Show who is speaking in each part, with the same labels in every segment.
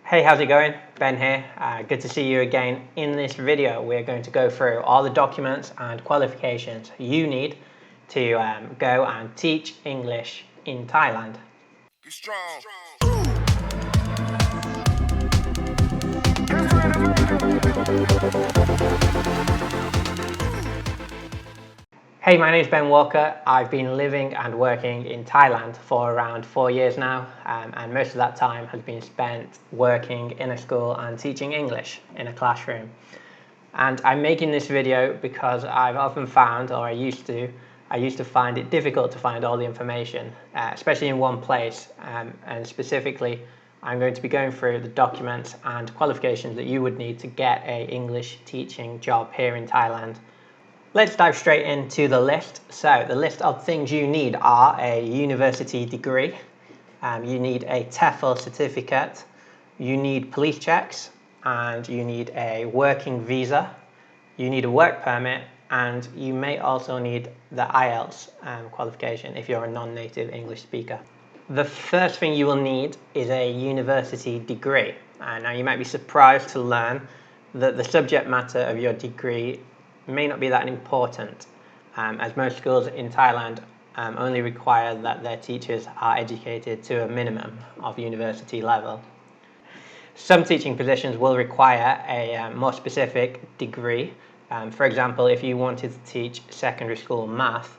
Speaker 1: Hey, how's it going? Ben here. Good to see you again. In this video, we're going to go through all the documents and qualifications you need to go and teach English in Thailand. Be strong. Hey, my name is Ben Walker. I've been living and working in Thailand for around 4 years now, and most of that time has been spent working in a school and teaching English in a classroom. And I'm making this video because I've often found, or I used to find it difficult to find all the information, especially in one place, and specifically I'm going to be going through the documents and qualifications that you would need to get an English teaching job here in Thailand. Let's dive straight into the list. So the list of things you need are a university degree, you need a TEFL certificate, you need police checks, and you need a working visa, you need a work permit, and you may also need the IELTS qualification if you're a non-native English speaker. The first thing you will need is a university degree. Now you might be surprised to learn that the subject matter of your degree may not be that important, as most schools in Thailand only require that their teachers are educated to a minimum of university level. Some teaching positions will require a more specific degree. For example, if you wanted to teach secondary school math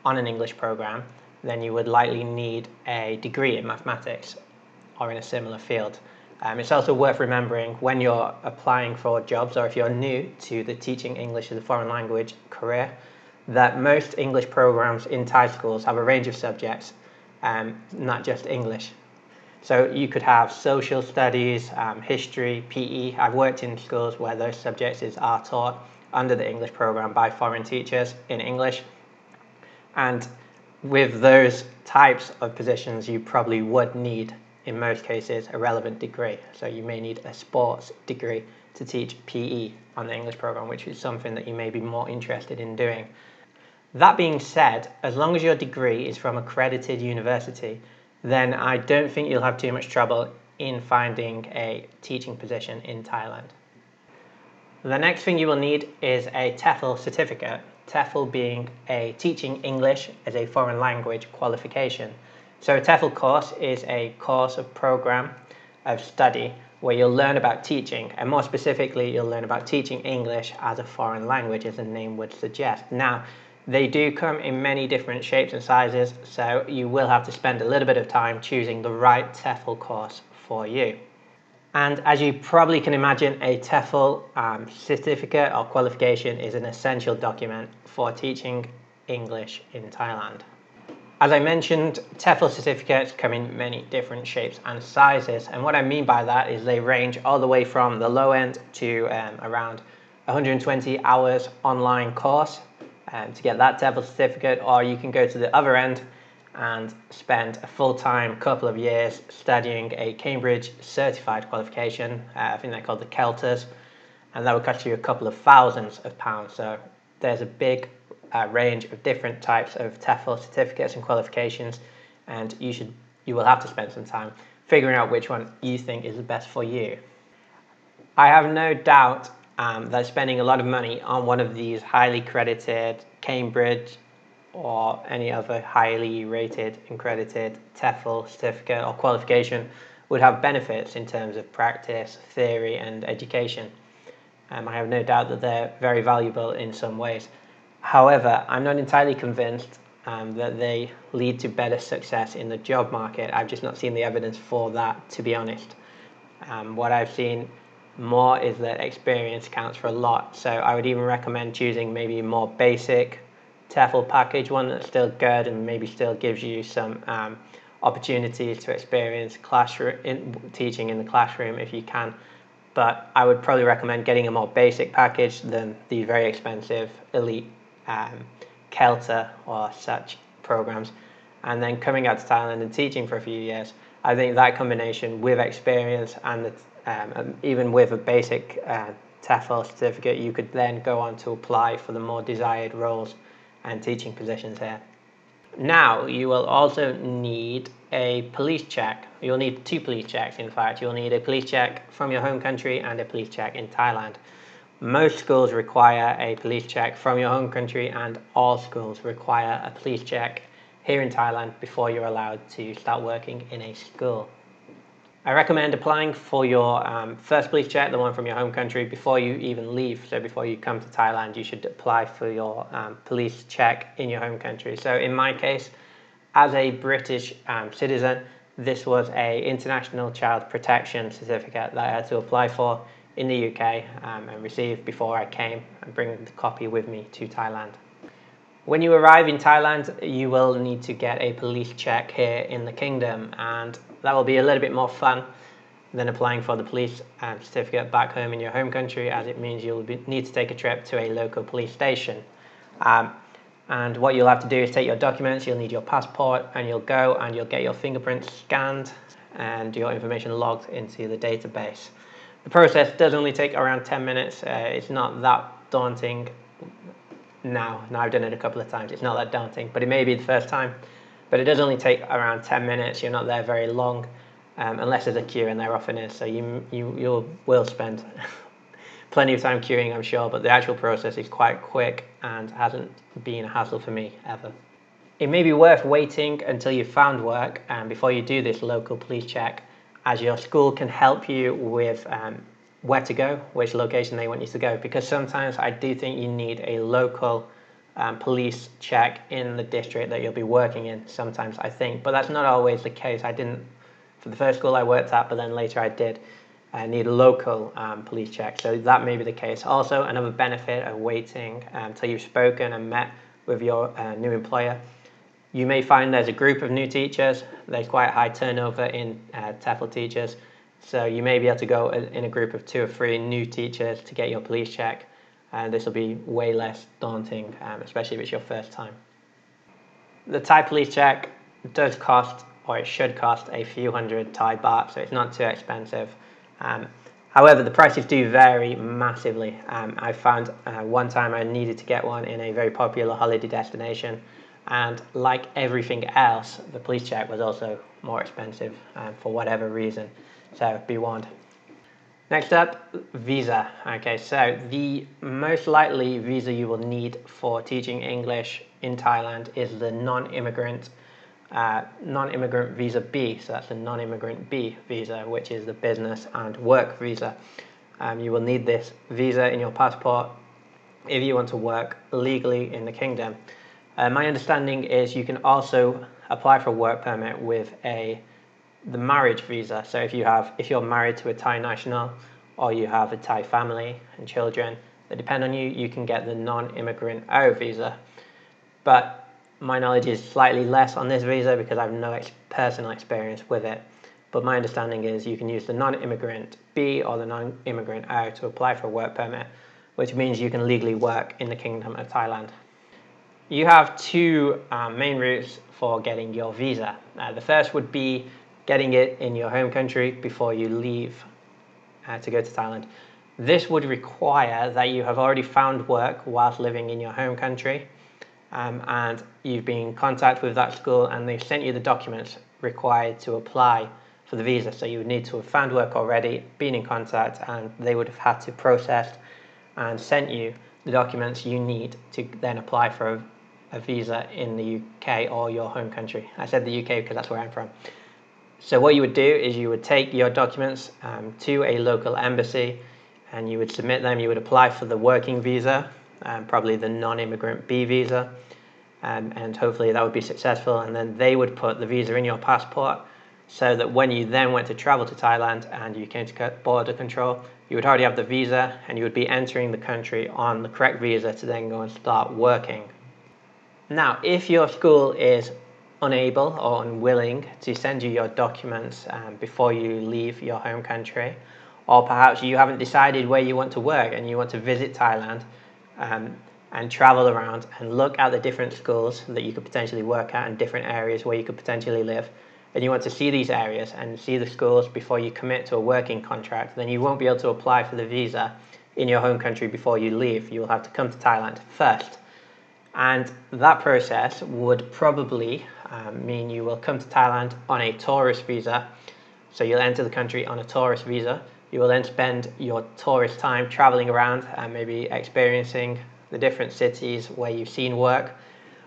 Speaker 1: on an English program, then you would likely need a degree in mathematics or in a similar field. It's also worth remembering when you're applying for jobs, or if you're new to the teaching English as a foreign language career, that most English programs in Thai schools have a range of subjects, not just English. So you could have social studies, history, PE. I've worked in schools where those subjects are taught under the English program by foreign teachers in English. And with those types of positions, you probably would need, in most cases, a relevant degree. So you may need a sports degree to teach PE on the English program, which is something that you may be more interested in doing. That being said, as long as your degree is from accredited university, then I don't think you'll have too much trouble in finding a teaching position in Thailand. The next thing you will need is a TEFL certificate, TEFL being a teaching English as a foreign language qualification. So a TEFL course is a course of program of study where you'll learn about teaching, and more specifically you'll learn about teaching English as a foreign language, as the name would suggest. Now, they do come in many different shapes and sizes, so you will have to spend a little bit of time choosing the right TEFL course for you. And as you probably can imagine, a TEFL certificate or qualification is an essential document for teaching English in Thailand. As I mentioned, TEFL certificates come in many different shapes and sizes, and what I mean by that is they range all the way from the low end to around 120 hours online course to get that TEFL certificate, or you can go to the other end and spend a full-time couple of years studying a Cambridge certified qualification. I think they're called the CELTAs, and that would cost you a couple of thousands of pounds. So there's a big range of different types of TEFL certificates and qualifications, and you will have to spend some time figuring out which one you think is the best for you. I have no doubt that spending a lot of money on one of these highly credited Cambridge or any other highly rated and credited TEFL certificate or qualification would have benefits in terms of practice, theory, and education. I have no doubt that they're very valuable in some ways. However, I'm not entirely convinced that they lead to better success in the job market. I've just not seen the evidence for that, to be honest. What I've seen more is that experience counts for a lot. So I would even recommend choosing maybe a more basic TEFL package, one that's still good and maybe still gives you some opportunities to experience teaching in the classroom if you can. But I would probably recommend getting a more basic package than the very expensive elite CELTA or such programs, and then coming out to Thailand and teaching for a few years. I think that combination with experience and even with a basic TEFL certificate, you could then go on to apply for the more desired roles and teaching positions here. Now, you will also need a police check. You'll need 2 police checks, in fact. You'll need a police check from your home country and a police check in Thailand. Most schools require a police check from your home country, and all schools require a police check here in Thailand before you're allowed to start working in a school. I recommend applying for your first police check, the one from your home country, before you even leave. So before you come to Thailand, you should apply for your police check in your home country. So in my case, as a British citizen, this was an International Child Protection Certificate that I had to apply for in the UK and receive before I came, and bring the copy with me to Thailand. When you arrive in Thailand, you will need to get a police check here in the kingdom, and that will be a little bit more fun than applying for the police certificate back home in your home country, as it means you'll need to take a trip to a local police station. And what you'll have to do is take your documents, you'll need your passport, and you'll go and you'll get your fingerprints scanned and your information logged into the database. The process does only take around 10 minutes. It's not that daunting now. I've done it a couple of times. It's not that daunting, but it may be the first time. But it does only take around 10 minutes. You're not there very long, unless there's a queue, and there often is. So you will spend plenty of time queuing, I'm sure, but the actual process is quite quick and hasn't been a hassle for me ever. It may be worth waiting until you've found work before you do this local police check, as your school can help you with where to go, which location they want you to go, because sometimes I do think you need a local police check in the district that you'll be working in, sometimes I think, but that's not always the case. I didn't for the first school I worked at, but then later I did need a local police check, so that may be the case. Also, another benefit of waiting until you've spoken and met with your new employer, you may find there's a group of new teachers. There's quite a high turnover in TEFL teachers, so you may be able to go in a group of 2 or 3 new teachers to get your police check, and this will be way less daunting, especially if it's your first time. The Thai police check does cost, or it should cost, a few hundred Thai baht, so it's not too expensive. However, the prices do vary massively. I found one time I needed to get one in a very popular holiday destination, and like everything else, the police check was also more expensive for whatever reason, so be warned. Next up, visa. Okay, so the most likely visa you will need for teaching English in Thailand is the non-immigrant visa B. So that's the non-immigrant B visa, which is the business and work visa. You will need this visa in your passport if you want to work legally in the kingdom. My understanding is you can also apply for a work permit with the marriage visa. So if you're married to a Thai national, or you have a Thai family and children that depend on you, you can get the non-immigrant O visa. But my knowledge is slightly less on this visa because I have no personal experience with it. But my understanding is you can use the non-immigrant B or the non-immigrant O to apply for a work permit, which means you can legally work in the Kingdom of Thailand. You have 2 main routes for getting your visa. The first would be getting it in your home country before you leave to go to Thailand. This would require that you have already found work whilst living in your home country, and you've been in contact with that school and they've sent you the documents required to apply for the visa. So you would need to have found work already, been in contact, and they would have had to process and sent you the documents you need to then apply for a visa in the UK or your home country. I said the UK because that's where I'm from. So what you would do is you would take your documents to a local embassy and you would submit them. You would apply for the working visa, probably the non-immigrant B visa, and hopefully that would be successful, and then they would put the visa in your passport so that when you then went to travel to Thailand and you came to border control, you would already have the visa and you would be entering the country on the correct visa to then go and start working. Now, if your school is unable or unwilling to send you your documents before you leave your home country, or perhaps you haven't decided where you want to work and you want to visit Thailand and travel around and look at the different schools that you could potentially work at and different areas where you could potentially live, and you want to see these areas and see the schools before you commit to a working contract, then you won't be able to apply for the visa in your home country before you leave. You will have to come to Thailand first. And that process would probably mean you will come to Thailand on a tourist visa. So you'll enter the country on a tourist visa. You will then spend your tourist time traveling around and maybe experiencing the different cities where you've seen work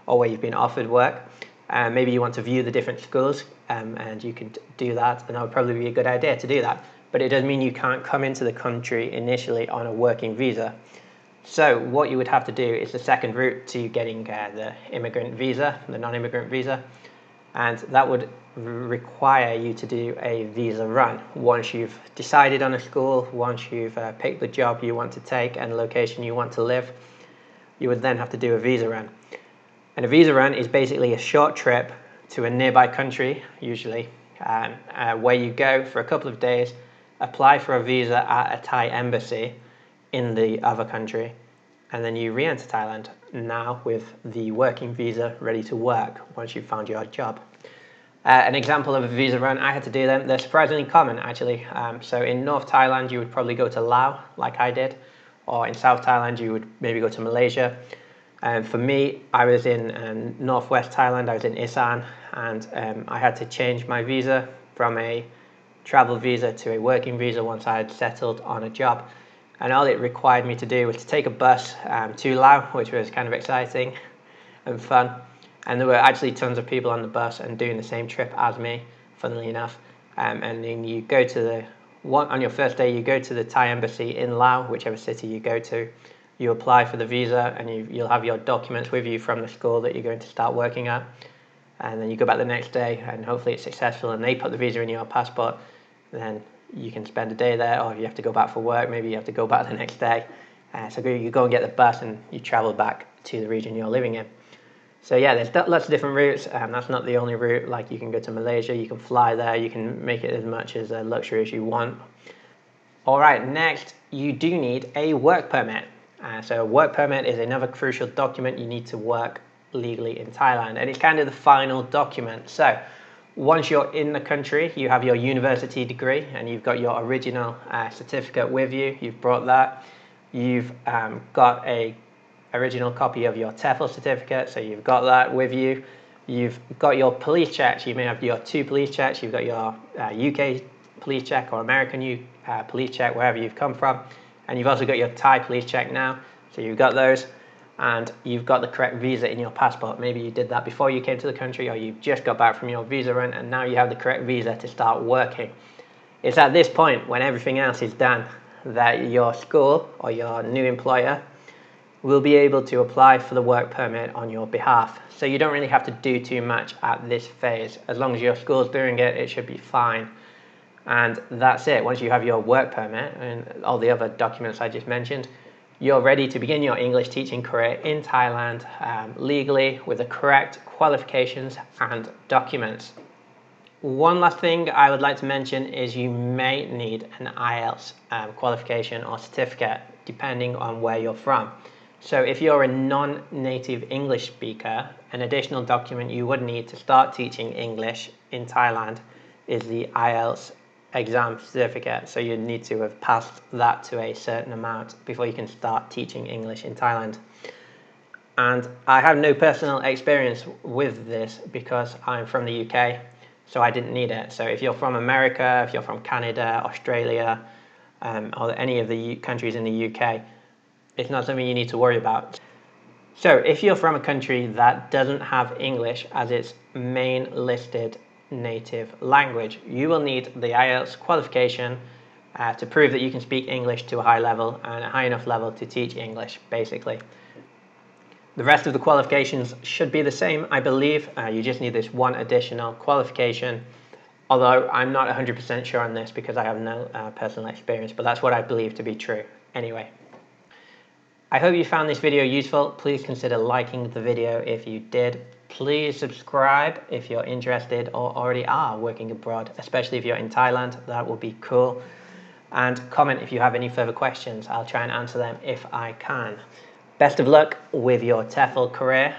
Speaker 1: or where you've been offered work. Maybe you want to view the different schools, and you can do that, and that would probably be a good idea to do that. But it does mean you can't come into the country initially on a working visa. So what you would have to do is the second route to getting the immigrant visa, the non-immigrant visa, and that would require you to do a visa run. Once you've decided on a school, once you've picked the job you want to take and the location you want to live, you would then have to do a visa run. And a visa run is basically a short trip to a nearby country, usually, where you go for a couple of days, apply for a visa at a Thai embassy in the other country, and then you re-enter Thailand now with the working visa ready to work once you've found your job. An example of a visa run, I had to do them. They're surprisingly common, actually. So in North Thailand, you would probably go to Laos, like I did, or in South Thailand, you would maybe go to Malaysia. For me, I was in northwest Thailand, I was in Isan, and I had to change my visa from a travel visa to a working visa once I had settled on a job. And all it required me to do was to take a bus to Laos, which was kind of exciting and fun. And there were actually tons of people on the bus and doing the same trip as me, funnily enough. And then you go to on your first day, you go to the Thai embassy in Laos, whichever city you go to. You apply for the visa, and you'll have your documents with you from the school that you're going to start working at. And then you go back the next day, and hopefully it's successful, and they put the visa in your passport. Then you can spend a day there, or if you have to go back for work, maybe you have to go back the next day. So you go and get the bus, and you travel back to the region you're living in. So yeah, there's lots of different routes. That's not the only route. Like, you can go to Malaysia, you can fly there, you can make it as much as a luxury as you want. All right, next, you do need a work permit. So a work permit is another crucial document you need to work legally in Thailand, and it's kind of the final document. So once you're in the country, you have your university degree and you've got your original certificate with you. You've brought that. You've got a original copy of your TEFL certificate, so you've got that with you. You've got your police checks. You may have your 2 police checks. You've got your UK police check or American police check, wherever you've come from. And you've also got your Thai police check now, so you've got those, and you've got the correct visa in your passport. Maybe you did that before you came to the country, or you just got back from your visa run, and now you have the correct visa to start working. It's at this point, when everything else is done, that your school or your new employer will be able to apply for the work permit on your behalf. So you don't really have to do too much at this phase. As long as your school's doing it, it should be fine. And that's it. Once you have your work permit and all the other documents I just mentioned, you're ready to begin your English teaching career in Thailand legally with the correct qualifications and documents. One last thing I would like to mention is you may need an IELTS qualification or certificate depending on where you're from. So if you're a non-native English speaker, an additional document you would need to start teaching English in Thailand is the IELTS exam certificate. So you need to have passed that to a certain amount before you can start teaching English in Thailand. And I have no personal experience with this because I'm from the UK, so I didn't need it. So if you're from America, if you're from Canada, Australia, or any of the countries in the UK, it's not something you need to worry about. So if you're from a country that doesn't have English as its main listed native language, you will need the IELTS qualification to prove that you can speak English to a high level and a high enough level to teach English, basically. The rest of the qualifications should be the same, I believe. You just need this one additional qualification, although I'm not 100% sure on this because I have no personal experience, but that's what I believe to be true anyway. I hope you found this video useful. Please consider liking the video if you did. Please subscribe if you're interested or already are working abroad, especially if you're in Thailand. That would be cool. And comment if you have any further questions. I'll try and answer them if I can. Best of luck with your TEFL career.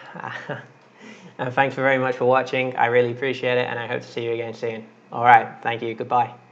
Speaker 1: And thanks very much for watching. I really appreciate it, and I hope to see you again soon. All right, thank you. Goodbye.